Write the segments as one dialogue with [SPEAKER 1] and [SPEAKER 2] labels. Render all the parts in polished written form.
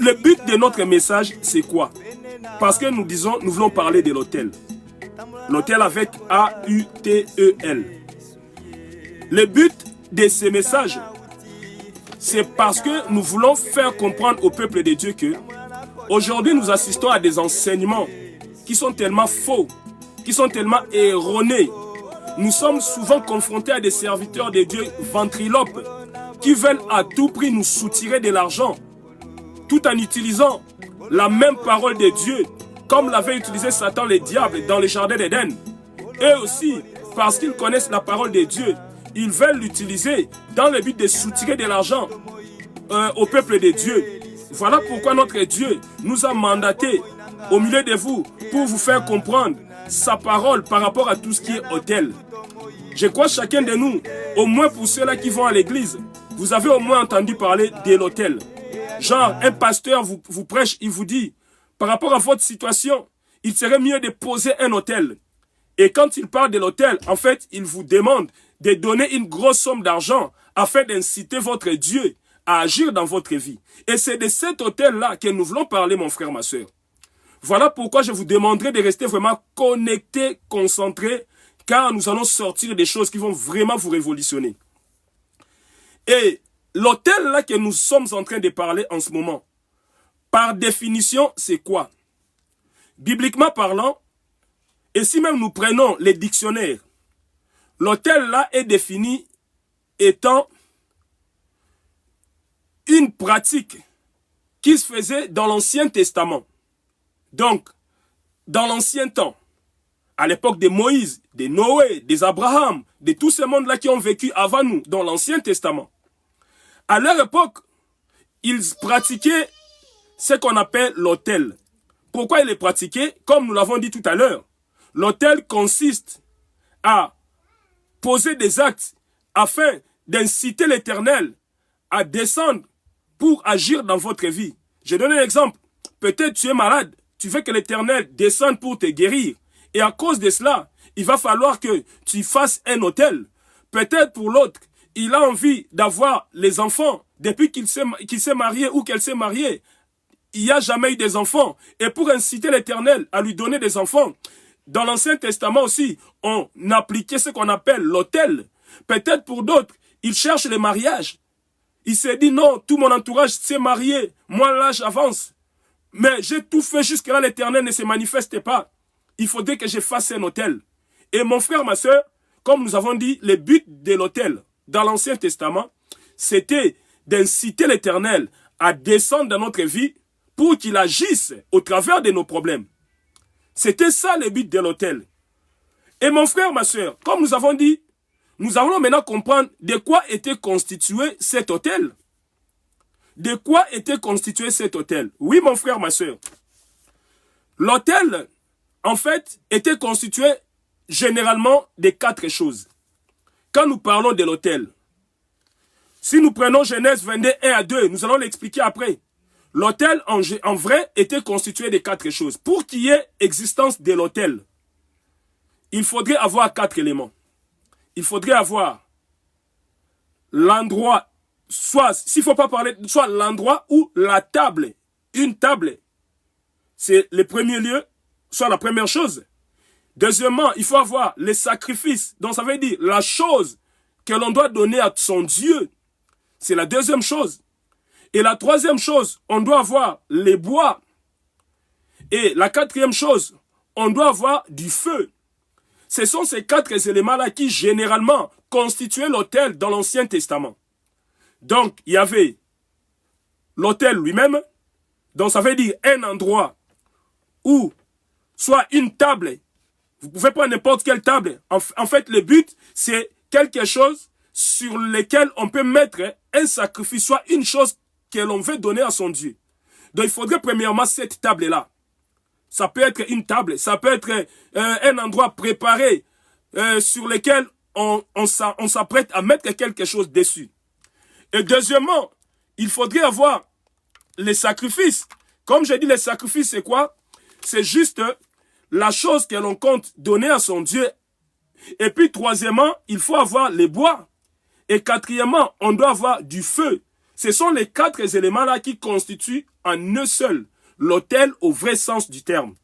[SPEAKER 1] Le but de notre message, c'est quoi? Parce que nous voulons parler de l'autel. L'autel avec A-U-T-E-L. Le but de ce message, c'est parce que nous voulons faire comprendre au peuple de Dieu que aujourd'hui nous assistons à des enseignements qui sont tellement faux, qui sont tellement erronés. Nous sommes souvent confrontés à des serviteurs de Dieu ventriloques qui veulent à tout prix nous soutirer de l'argent tout en utilisant la même parole de Dieu comme l'avait utilisé Satan le diable dans le jardin d'Éden. Et aussi parce qu'ils connaissent la parole de Dieu, ils veulent l'utiliser dans le but de soutirer de l'argent au peuple de Dieu. Voilà pourquoi notre Dieu nous a mandatés au milieu de vous pour vous faire comprendre sa parole par rapport à tout ce qui est autel. Je crois chacun de nous, au moins pour ceux-là qui vont à l'église, vous avez au moins entendu parler de l'autel. Genre, un pasteur vous prêche, il vous dit, par rapport à votre situation, il serait mieux de poser un autel. Et quand il parle de l'autel, en fait, il vous demande de donner une grosse somme d'argent afin d'inciter votre Dieu à agir dans votre vie. Et c'est de cet autel-là que nous voulons parler, mon frère, ma soeur. Voilà pourquoi je vous demanderai de rester vraiment connectés, concentrés, car nous allons sortir des choses qui vont vraiment vous révolutionner. Et l'autel-là que nous sommes en train de parler en ce moment, par définition, c'est quoi? Bibliquement parlant, et si même nous prenons les dictionnaires, l'autel-là est défini étant une pratique qui se faisait dans l'Ancien Testament. Donc, dans l'ancien temps, à l'époque de Moïse, de Noé, des Abraham, de tous ces mondes-là qui ont vécu avant nous, dans l'Ancien Testament, à leur époque, ils pratiquaient ce qu'on appelle l'autel. Pourquoi ils les pratiquaient? Comme nous l'avons dit tout à l'heure, l'autel consiste à poser des actes afin d'inciter l'Éternel à descendre pour agir dans votre vie. Je donne un exemple. Peut-être tu es malade, tu veux que l'Éternel descende pour te guérir. Et à cause de cela, il va falloir que tu fasses un autel. Peut-être pour l'autre, il a envie d'avoir les enfants depuis qu'il s'est marié ou qu'elle s'est mariée. Il n'y a jamais eu des enfants. Et pour inciter l'Éternel à lui donner des enfants, dans l'Ancien Testament aussi, on appliquait ce qu'on appelle l'autel. Peut-être pour d'autres, ils cherchent le mariage. Il s'est dit non, tout mon entourage s'est marié. Moi, l'âge avance. Mais j'ai tout fait jusque-là, l'Éternel ne se manifeste pas. Il faudrait que je fasse un autel. Et mon frère, ma soeur, comme nous avons dit, le but de l'autel dans l'Ancien Testament, c'était d'inciter l'Éternel à descendre dans notre vie pour qu'il agisse au travers de nos problèmes. C'était ça le but de l'autel. Et mon frère, ma soeur, comme nous avons dit, nous allons maintenant comprendre de quoi était constitué cet autel. De quoi était constitué cet autel? Oui, mon frère, ma soeur. L'autel, en fait, était constitué généralement de 4 choses. Quand nous parlons de l'autel, si nous prenons Genèse 22, 1 à 2, nous allons l'expliquer après. L'autel, en vrai, était constitué de 4 choses. Pour qu'il y ait existence de l'autel, il faudrait avoir 4 éléments. Il faudrait avoir l'endroit, soit, s'il ne faut pas parler, soit l'endroit ou la table. Une table, c'est le premier lieu, soit la première chose. Deuxièmement, il faut avoir les sacrifices. Donc ça veut dire la chose que l'on doit donner à son Dieu. C'est la deuxième chose. Et la troisième chose, on doit avoir les bois. Et la quatrième chose, on doit avoir du feu. Ce sont ces 4 éléments-là qui, généralement, constituaient l'autel dans l'Ancien Testament. Donc, il y avait l'autel lui-même. Donc, ça veut dire un endroit où, soit une table, vous pouvez prendre n'importe quelle table. En fait, le but, c'est quelque chose sur lequel on peut mettre un sacrifice, soit une chose que l'on veut donner à son Dieu. Donc, il faudrait premièrement cette table-là. Ça peut être une table, ça peut être un endroit préparé sur lequel on s'apprête à mettre quelque chose dessus. Et deuxièmement, il faudrait avoir les sacrifices. Comme j'ai dit, les sacrifices, c'est quoi? C'est juste la chose que l'on compte donner à son Dieu. Et puis, troisièmement, il faut avoir les bois. Et quatrièmement, on doit avoir du feu. Ce sont les 4 éléments-là qui constituent en eux seuls l'autel au vrai sens du terme.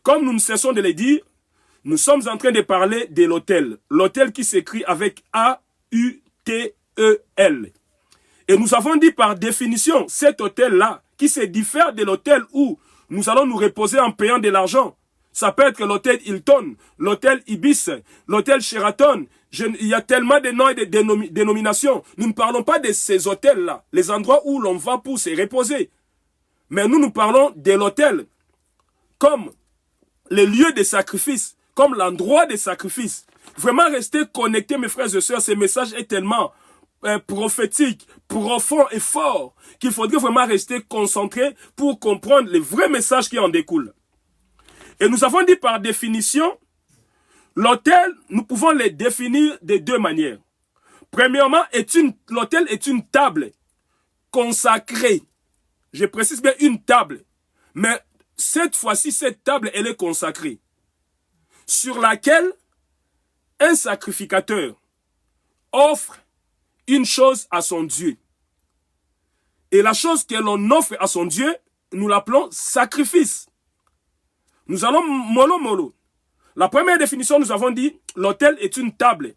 [SPEAKER 1] Comme nous ne cessons de le dire, nous sommes en train de parler de l'autel. L'autel qui s'écrit avec A-U-T-E-L. Et nous avons dit par définition, cet autel-là, qui se diffère de l'autel où nous allons nous reposer en payant de l'argent. Ça peut être l'hôtel Hilton, l'hôtel Ibis, l'hôtel Sheraton. Il y a tellement de noms et de dénominations. Nous ne parlons pas de ces hôtels-là, les endroits où l'on va pour se reposer. Mais nous parlons de l'hôtel comme le lieu de sacrifice, comme l'endroit de sacrifice. Vraiment rester connecté, mes frères et sœurs, ce message est tellement prophétique, profond et fort qu'il faudrait vraiment rester concentré pour comprendre les vrais messages qui en découlent. Et nous avons dit par définition, l'autel, nous pouvons les définir de 2 manières. Premièrement, l'autel est une table consacrée. Je précise bien une table. Mais cette fois-ci, cette table, elle est consacrée. Sur laquelle un sacrificateur offre une chose à son Dieu. Et la chose que l'on offre à son Dieu, nous l'appelons sacrifice. Nous allons mollo. La première définition, nous avons dit, l'autel est une table.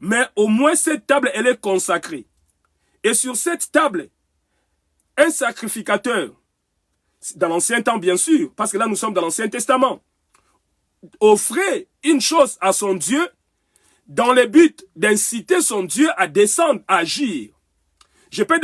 [SPEAKER 1] Mais au moins cette table, elle est consacrée. Et sur cette table, un sacrificateur, dans l'ancien temps bien sûr, parce que là nous sommes dans l'Ancien Testament, offrait une chose à son Dieu dans le but d'inciter son Dieu à descendre, à agir. Je peux